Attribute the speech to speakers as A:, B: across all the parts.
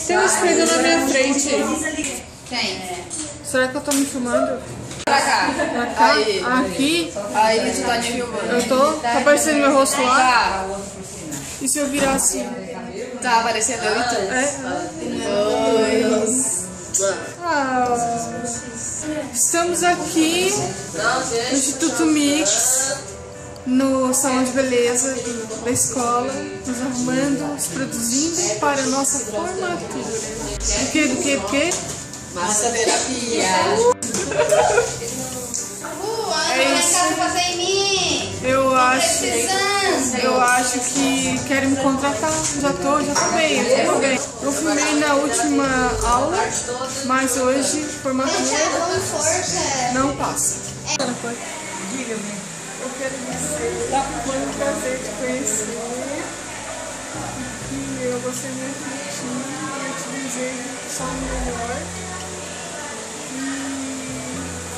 A: Tem um espelho na minha frente.
B: Quem?
A: Será que eu tô me filmando?
B: Pra cá.
A: Pra cá?
B: Aí.
A: Aqui?
B: Aí tu tá te filmando.
A: Eu tô? Tá aparecendo meu rosto lá?
B: Tá.
A: E se eu virar assim?
B: Tá aparecendo eu e tu?
A: Estamos aqui no Instituto Mix, no salão de beleza da escola, nos arrumando, nos produzindo para a nossa formatura. Do que?
B: Massoterapia.
A: É isso. Eu acho que querem me contratar. Já tô bem, eu tô bem. Eu filmei na última aula, mas hoje, formatura, não passa. Diga-me, eu quero dizer que foi um prazer te conhecer e que eu gostei muito de ti e eu te desejo só o melhor. E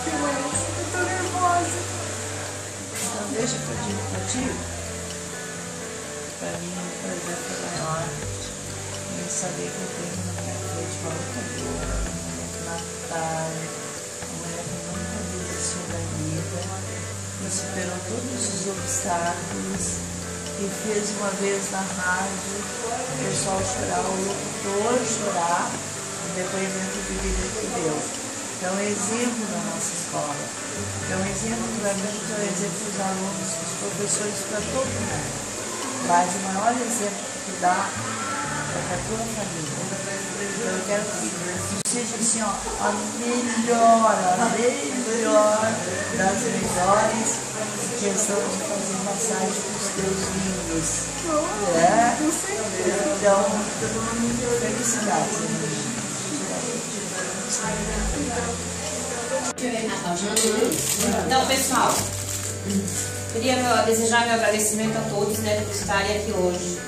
A: que mais? Eu tô nervosa.
C: Então deixa que eu digo pra ti. Pra mim é um prazer maior em saber que eu tenho na minha frente uma lutadora, uma mulher que batalha, uma mulher que nunca desistiu da vida, que superou todos os obstáculos, que fez uma vez na rádio o pessoal chorar, o locutor chorar, o depoimento de vida que deu. Então é exemplo da nossa escola. É um exemplo para mim, é um exemplo dos alunos, dos professores, para todo mundo. Mas o maior exemplo que tu dá é para a tua família. Então eu quero que tu seja assim, ó, a melhor das melhores em questão de fazer massagem para os teus vinhos. Então, felicidades.
D: Então, pessoal, queria desejar meu agradecimento a todos, né, por estarem aqui hoje.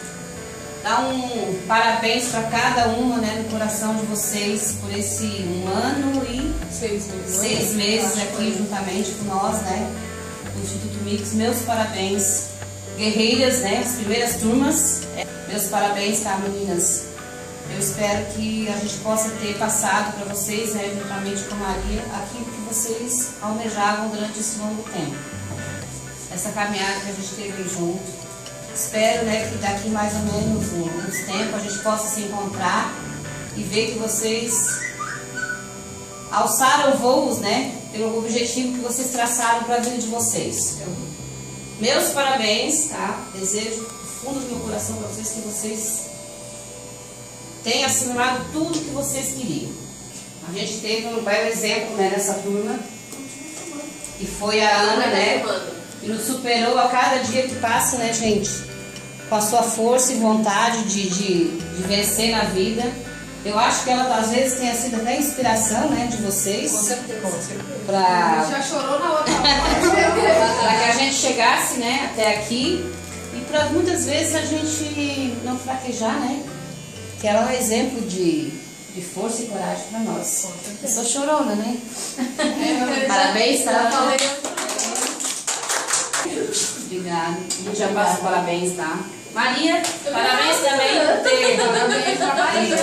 D: Dar um parabéns para cada uma, né, no coração de vocês por esse 1 ano e 6 meses aqui juntamente com nós, né, no Instituto Mix. Meus parabéns, guerreiras, né, as primeiras turmas. Meus parabéns, tá, meninas? Eu espero que a gente possa ter passado para vocês, né, juntamente com a Maria, aquilo que vocês almejavam durante esse longo tempo. Essa caminhada que a gente teve junto. Espero, né, que daqui mais ou menos uns tempos a gente possa se encontrar e ver que vocês alçaram voos, né, pelo objetivo que vocês traçaram para a vida de vocês. Meus parabéns, tá? Desejo do fundo do meu coração para vocês que vocês tenham assimilado tudo que vocês queriam. A gente teve um belo exemplo, né, nessa turma, que foi a Ana, né, que nos superou a cada dia que passa, né, gente, com a sua força e vontade de vencer na vida. Eu acho que ela, às vezes, tenha sido até inspiração, né, de vocês.
B: Com certeza.
D: Já
B: chorou na outra
D: para que a gente chegasse, né, até aqui. E para muitas vezes a gente não fraquejar, né? Que ela é um exemplo de força e coragem para nós. Eu sou chorona, né? Parabéns, tá? Obrigada. A gente já passa parabéns, tá? Maria, parabéns também por ter.
B: Parabéns pra Maria.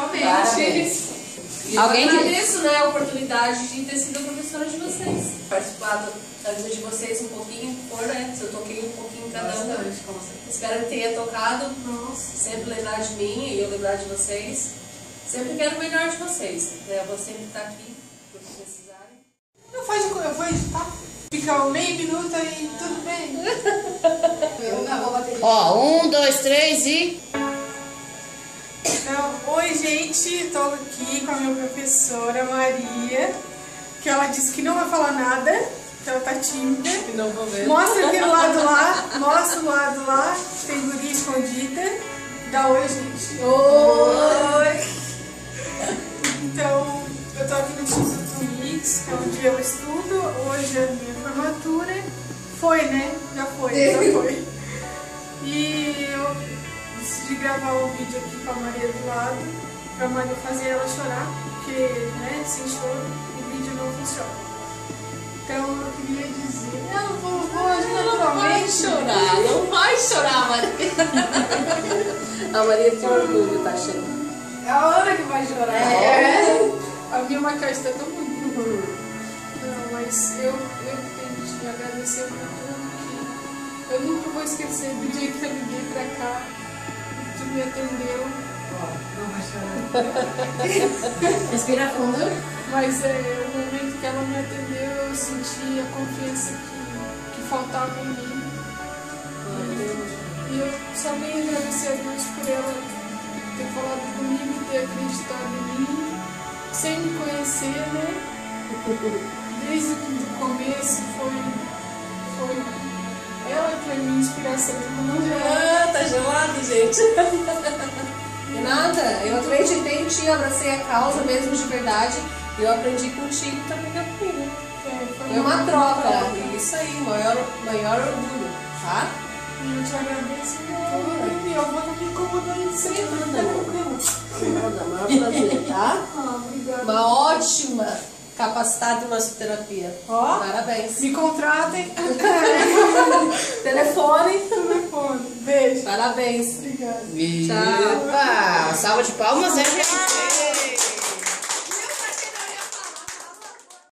B: Principalmente.
D: Alguém
E: eu agradeço, né, a oportunidade de ter sido a professora de vocês. Participar da vida de vocês um pouquinho, né? Se eu toquei um pouquinho em cada uma. Espero que tenha tocado. Sempre lembrar de mim e eu lembrar de vocês. Sempre quero o melhor de vocês. Né? Eu vou sempre estar aqui, por que precisarem.
A: Eu vou editar. Fica meio minuto e tudo bem.
D: Ó, 1, 2, 3 e...
A: Então, oi gente, estou aqui com a minha professora Maria, que ela disse que não vai falar nada, que ela tá tímida.
B: Não vou ver.
A: Mostra aquele lado lá, mostra o lado lá, tem guria escondida. Dá oi, gente. Oi! Então, eu tô aqui no Instituto Mix, que é onde eu estudo. Hoje é a minha formatura. Foi, né? Já foi. E eu decidi gravar um vídeo aqui com a Maria do lado, pra Maria fazer ela chorar, porque, né, sem choro o vídeo não funciona. Então eu queria dizer, eu vou agir
E: Ela não vai
A: naturalmente.
E: chorar, não vai chorar, Maria. A Maria tem orgulho, tá achando?
A: É a Ana que vai chorar.
E: É.
A: A minha maquiagem tá tão bonita. Não, mas eu tenho que te agradecer por tudo que eu nunca vou esquecer do dia que eu liguei pra cá e tu me atendeu.
B: Respira fundo.
A: Mas o momento que ela me atendeu, eu senti a confiança que faltava em mim. E eu só venho agradecer a Deus por ela ter falado comigo, ter acreditado em mim, sem me conhecer, né? Desde o começo foi ela que é a minha inspiração.
E: Tá gelado, gente. E nada, eu acreditei em ti, eu abracei a causa mesmo de verdade. E eu aprendi contigo também, minha filha. Foi uma troca. Isso aí, maior orgulho, tá?
A: Eu te agradeço muito. E eu vou estar me incomodando sempre.
E: Nada, maior prazer, tá?
A: Obrigada.
E: Uma ótima capacidade de massoterapia.
A: Ó.
E: Parabéns.
A: Me contratem.
E: Telefone.
A: Beijo.
E: Parabéns.
A: Obrigada.
E: Tchau.
B: Opa! Salva de palmas, né, gente?